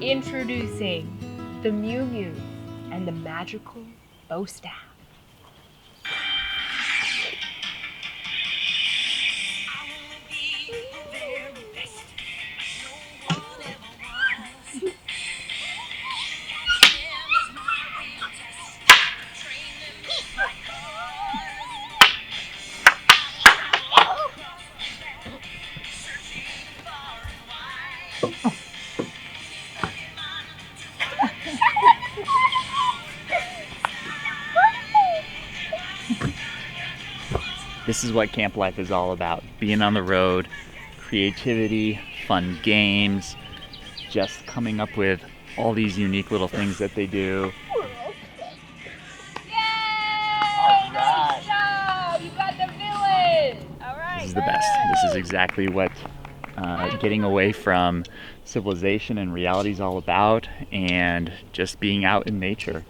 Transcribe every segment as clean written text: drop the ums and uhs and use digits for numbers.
Introducing the Mew Mew and the magical bow staff. This is what camp life is all about. Being on the road, creativity, fun games, just coming up with all these unique little things that they do. Yay! Nice job! You got the villain! All right. This is the best. This is exactly what getting away from civilization and reality is all about, and just being out in nature.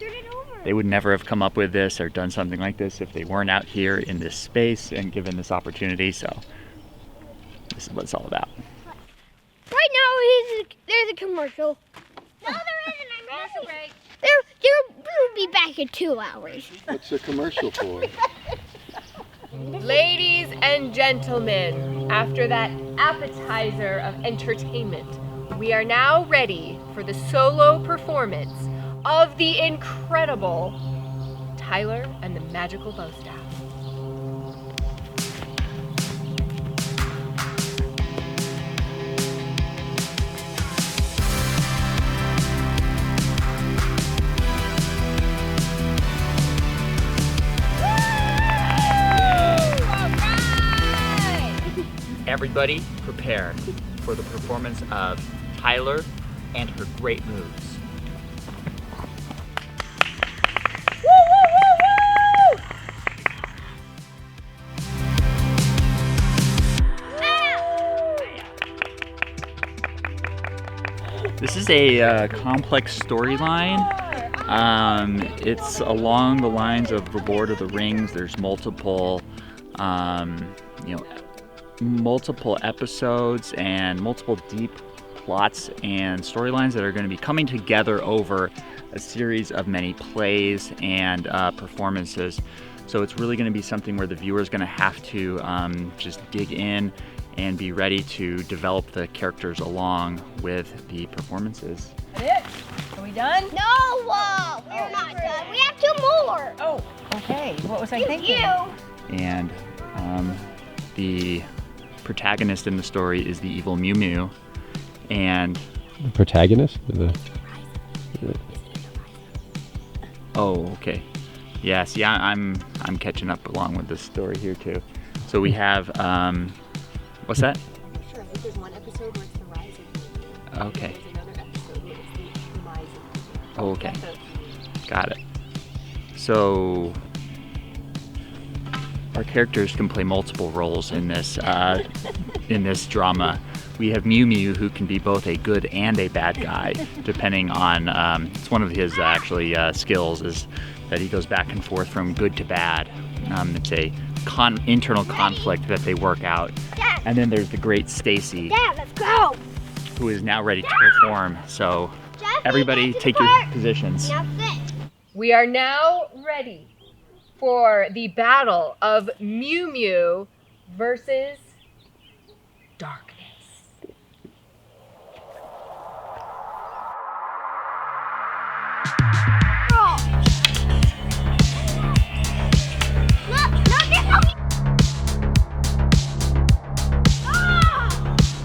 They would never have come up with this or done something like this if they weren't out here in this space and given this opportunity. So this is what it's all about. Right now, there's a commercial. No, there isn't. I'm ready. We'll be back in 2 hours. What's the commercial for? Ladies and gentlemen, after that appetizer of entertainment, we are now ready for the solo performance of the incredible Tyler and the Magical Bow Staff. Everybody prepare for the performance of Tyler and her great moves. This is a complex storyline. It's along the lines of The Lord of the Rings. There's multiple, multiple episodes and multiple deep plots and storylines that are going to be coming together over a series of many plays and performances. So it's really going to be something where the viewer is going to have to just dig in and be ready to develop the characters along with the performances. That's it? Are we done? No, we're not done. We have 2 more. Oh, okay. What was I thinking? And the protagonist in the story is the evil Mew Mew, and The protagonist? oh, okay. Yes, yeah, I'm catching up along with this story here too. So we have what's that? Sure, there's one episode where it's the rising. Okay. There's another episode where it's the demising. Oh, okay. Got it. So our characters can play multiple roles in this drama. We have Mew Mew, who can be both a good and a bad guy, depending on. It's one of his skills is that he goes back and forth from good to bad. It's a internal conflict that they work out. Dad. And then there's the great Stacy, Dad, let's go. who is now ready to perform. So everybody take your positions. Now sit. We are now ready for the battle of Mew Mew versus Darkness.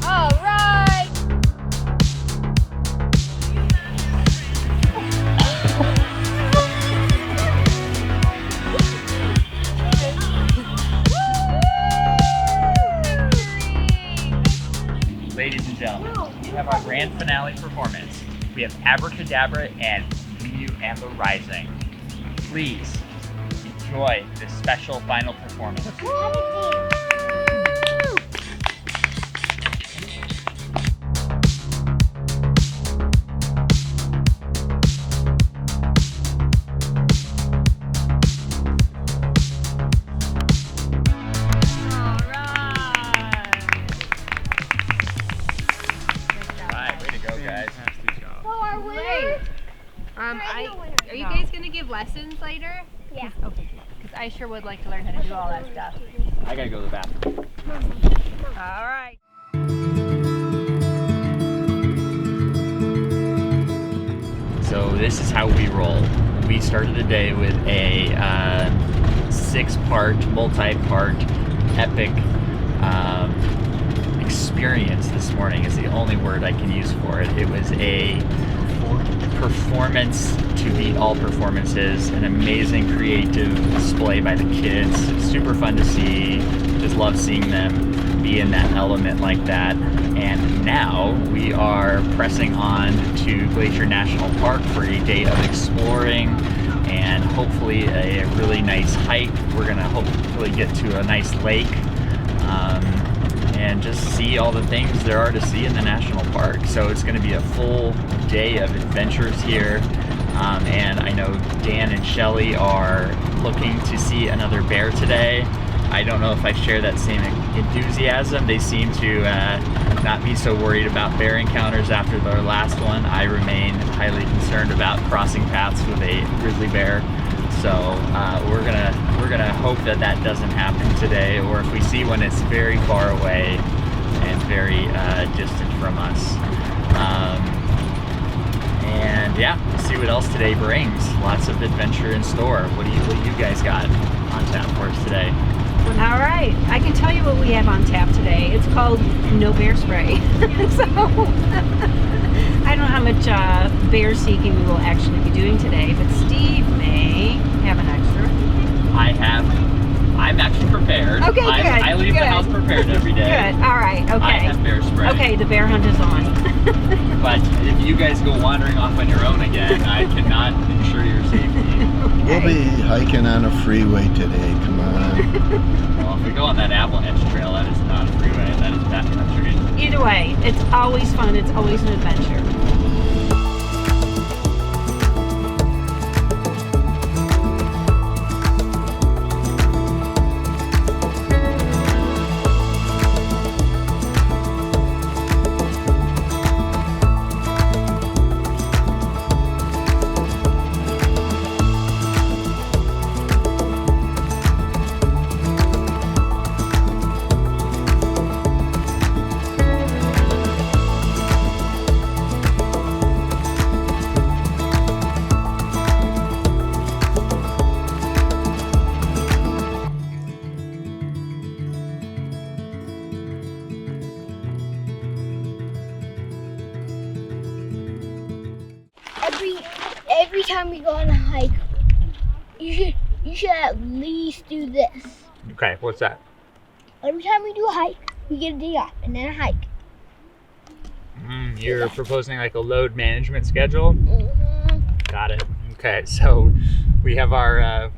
All right. Ladies and gentlemen, we have our grand finale performance. We have Abracadabra and Mew Mew and the Rising. Please enjoy this special final performance. guys. So our winner. Great. There is no winner. Are you guys gonna give lessons later? Yeah. Okay. Because I sure would like to learn how to do all that stuff. I gotta go to the bathroom. All right. So this is how we roll. We started the day with a 6-part, multi-part, epic experience this morning is the only word I can use for it. It was a performance to beat all performances, an amazing creative display by the kids. Super fun to see. Just love seeing them be in that element like that. And now we are pressing on to Glacier National Park for a day of exploring and hopefully a really nice hike. We're gonna hopefully get to a nice lake and just see all the things there are to see in the national park. So it's gonna be a full day of adventures here. And I know Dan and Shelly are looking to see another bear today. I don't know if I share that same enthusiasm. They seem to not be so worried about bear encounters after their last one. I remain highly concerned about crossing paths with a grizzly bear. So we're gonna hope that that doesn't happen today, or if we see one, it's very far away and very distant from us. And yeah, we'll see what else today brings. Lots of adventure in store. What do you guys got on tap for us today? All right, I can tell you what we have on tap today. It's called No Bear Spray. So I don't know how much bear seeking we will actually be doing today, but Steve may have an extra. I'm actually prepared. Okay, good. I leave the Good. house prepared every day. Good. All right. Okay. I have bear spray. Okay, the bear hunt is on. But if you guys go wandering off on your own again, I cannot ensure your safety. We'll be hiking on a freeway today, come on. Well, if we go on that avalanche trail, that is not a freeway, that is backcountry. Either way, it's always fun. It's always an adventure. Every time we go on a hike, you should at least do this. Okay, what's that? Every time we do a hike, we get a day off and then a hike. You're proposing like a load management schedule? Mm-hmm. Got it. Okay, so we have our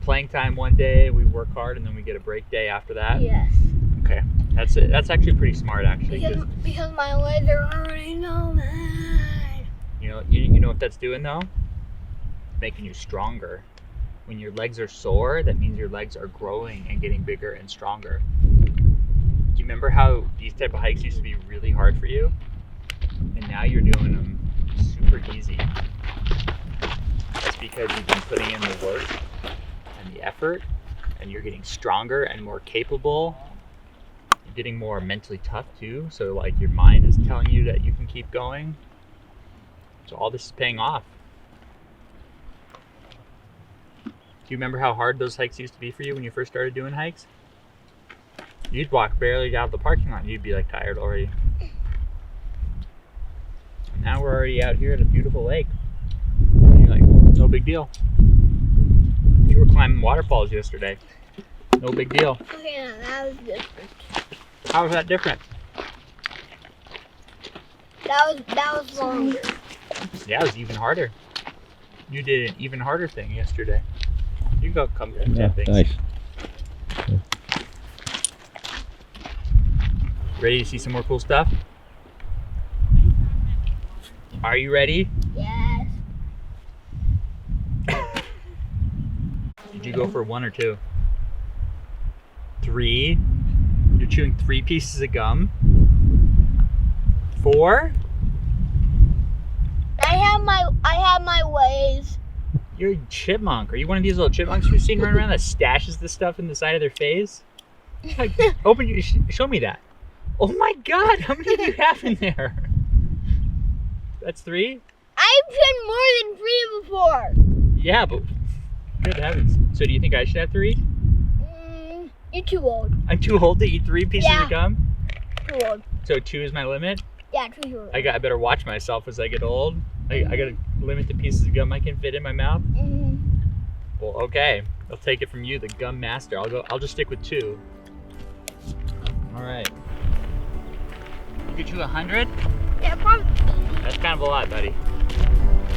playing time one day, we work hard, and then we get a break day after that. Yes. Okay, that's it. That's actually pretty smart, actually. Because my legs are already so bad. You know what that's doing though? Making you stronger. When your legs are sore, that means your legs are growing and getting bigger and stronger. Do you remember how these type of hikes used to be really hard for you? And now you're doing them super easy. That's because you've been putting in the work and the effort, and you're getting stronger and more capable. You're getting more mentally tough too, so like your mind is telling you that you can keep going. So all this is paying off. Do you remember how hard those hikes used to be for you when you first started doing hikes? You'd walk barely out of the parking lot and you'd be like tired already. And now we're already out here at a beautiful lake. And you're like, no big deal. You were climbing waterfalls yesterday. No big deal. Okay, now that was different. How was that different? That was longer. Yeah, it was even harder. You did an even harder thing yesterday. You go come to Yeah, things. nice. Ready to see some more cool stuff? Are you ready? Yes. Did you go for 1 or 2? 3? You're chewing 3 pieces of gum? 4? I have my ways. You're a chipmunk. Are you one of these little chipmunks we've seen running around that stashes the stuff in the side of their face? Like, show me that. Oh my God, how many do you have in there? That's 3? I've done more than 3 before. Yeah, but good heavens. So do you think I should have 3? You're too old. I'm too old to eat 3 pieces of gum? Too old. So 2 is my limit? Yeah, too old. I better watch myself as I get old. I gotta limit the pieces of gum I can fit in my mouth. Well, okay. I'll take it from you, the gum master. I'll just stick with 2. All right. You could chew 100? Yeah, probably. That's kind of a lot, buddy.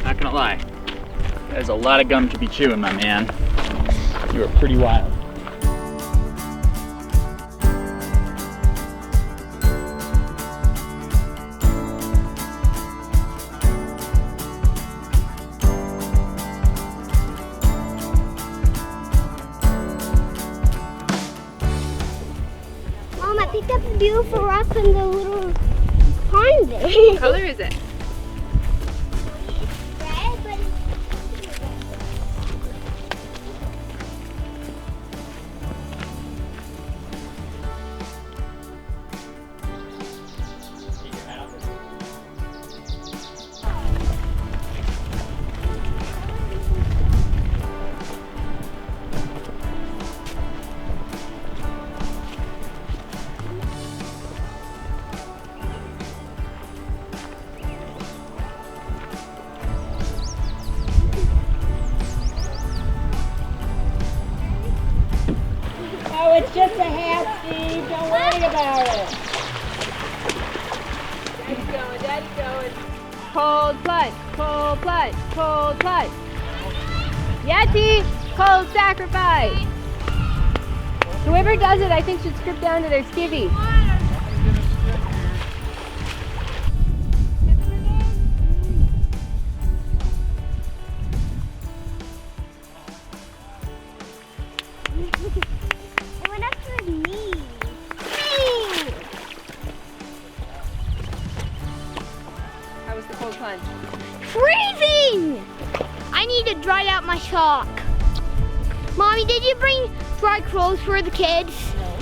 Not gonna lie. There's a lot of gum to be chewing, my man. You are pretty wild. Mom, I picked up a beautiful rock in the little pond there. What color is it? Red, but Oh, it's just a hat, Steve. Don't worry about it. Daddy's going. Cold plunge, cold plunge, cold plunge. Yeti, cold sacrifice. Whoever does it, I think, should strip down to their skivvy. it went up to his knees. How was the cold plunge? Freezing! I need to dry out my sock. Mommy, did you bring dry clothes for the kids? No.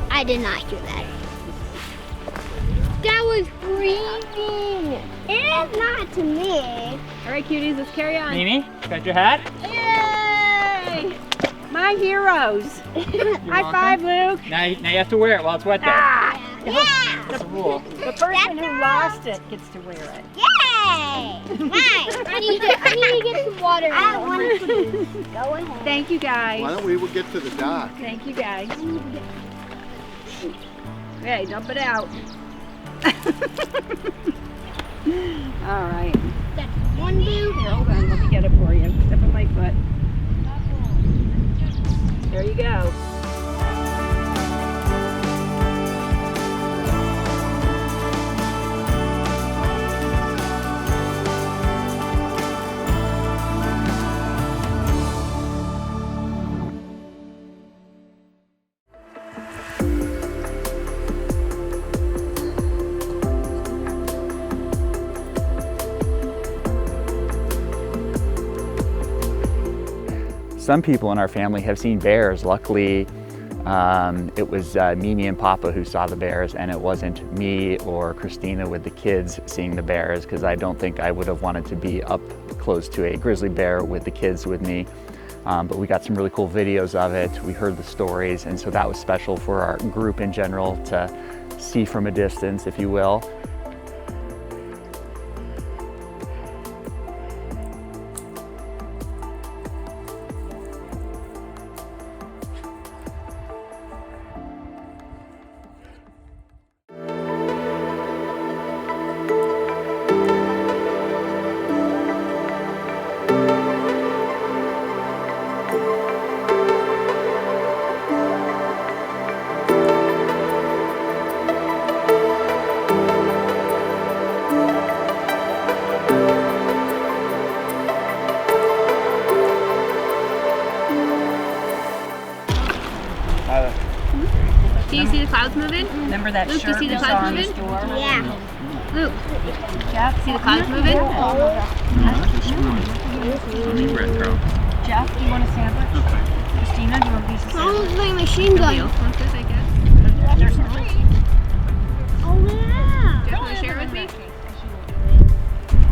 I did not do that. That was freezing. It is not to me. All right, cuties, let's carry on. Mimi, got your hat? Yay! My heroes. High five, Luke. Now you have to wear it while it's wet though. Yeah! That's a rule. The person who lost it gets to wear it. Yay! Nice. I need to get some water. I want to go ahead. Thank you, guys. Why don't we get to the dock? Thank you, guys. Hey, dump it out. All right. That's one blue. Here, hold on. Let me get it for you. Step on my foot. There you go. Some people in our family have seen bears. Luckily, it was Mimi and Papa who saw the bears, and it wasn't me or Christina with the kids seeing the bears, because I don't think I would have wanted to be up close to a grizzly bear with the kids with me. But we got some really cool videos of it. We heard the stories, and so that was special for our group in general to see from a distance, if you will. clouds moving? Remember that Luke, you shirt see the we clouds saw in the moving? store? Yeah. Luke, Jeff, see the clouds moving? Swimming bread, girl. Jeff, do you want a sandwich? Christina, do you want a piece of How sandwich? is my machine gun? Wants this, I guess. There's three. Oh yeah. Do you want to share with me?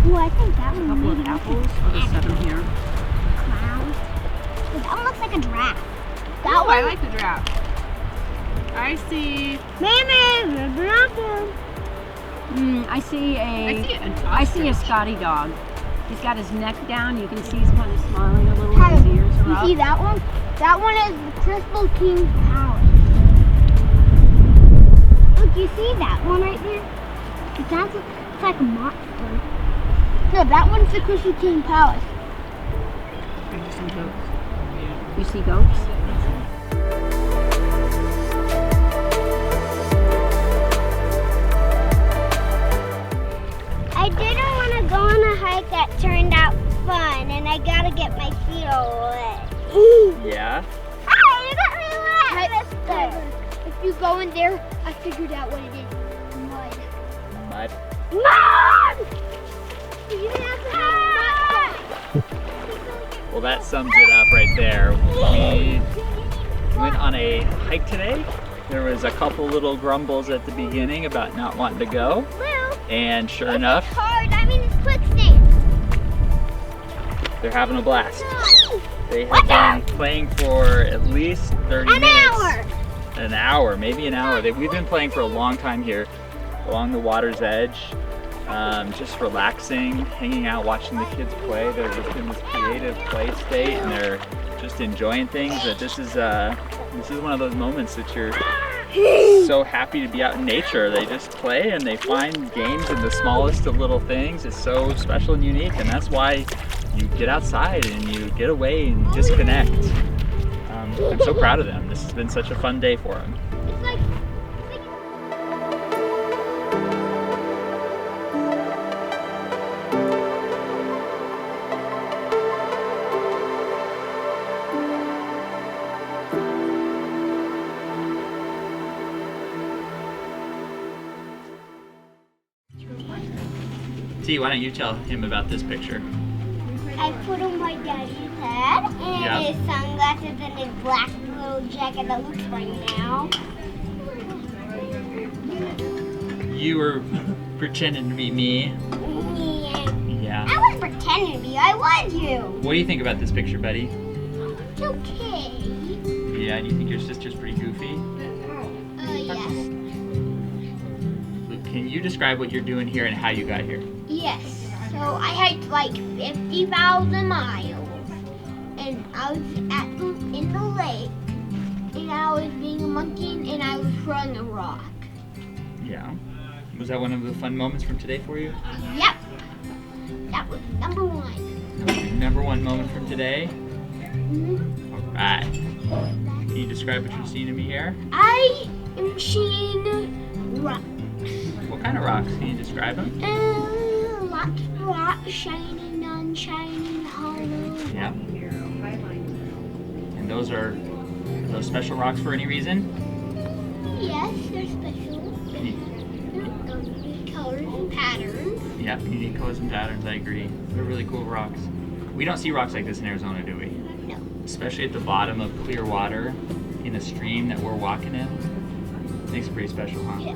Oh, I think that A one couple of maybe apples. Oh, there's 7 here. clown. That one looks like a giraffe. That Oh, I one. like the giraffe. I see. I see I see a Scotty dog. He's got his neck down. You can see he's kind of smiling a little. His ears are You up. see that one? That one is the Crystal King's Palace. Look, you see that one right there? It's like a monster. No, that one's the Crystal King Palace. There's some goats. You see goats? I didn't want to go on a hike that turned out fun, and I gotta get my feet all wet. Yeah? Hi, you got me wet, mister. If you go in there, I figured out what it is. Mud. Mud. Mud! You have to have mud. Well, that sums it up right there. We went on a hike today. There was a couple little grumbles at the beginning about not wanting to go. Well, And sure enough, it's hard. I mean, it's quicksand. they're having a blast. They What have been playing for at least 30 An minutes. hour. An hour, maybe an hour. We've been playing for a long time here along the water's edge, just relaxing, hanging out, watching the kids play. They're just in this creative play state and they're just enjoying things. That this is one of those moments that you're so happy to be out in nature. They just play and they find games in the smallest of little things. It's so special and unique, and that's why you get outside and you get away and disconnect. I'm so proud of them. This has been such a fun day for them. It's like T, why don't you tell him about this picture? I put on my daddy's head and Yeah. his sunglasses and his black little jacket that looks funny now. You were pretending to be me. Yeah. Yeah. I was pretending to be. I was you. What do you think about this picture, Betty? It's okay. Yeah, do you think your sister's pretty goofy? Yes. Luke, can you describe what you're doing here and how you got here? Yes. So I hiked like 50,000 miles, and I was in the lake, and I was being a monkey, and I was throwing a rock. Yeah. Was that one of the fun moments from today for you? Yep. That was number one. That was your number one moment from today? Mhm. All right. Can you describe what you're seeing to me here? I am seeing rocks. What kind of rocks? Can you describe them? Lots of rocks, shiny, non-shiny, hollow. Yeah. And those are those special rocks for any reason? Yes, they're special. Any, Colors and patterns. yeah, unique colors and patterns, I agree. They're really cool rocks. We don't see rocks like this in Arizona, do we? No. Especially at the bottom of clear water in a stream that we're walking in. Makes it pretty special, huh? Yeah.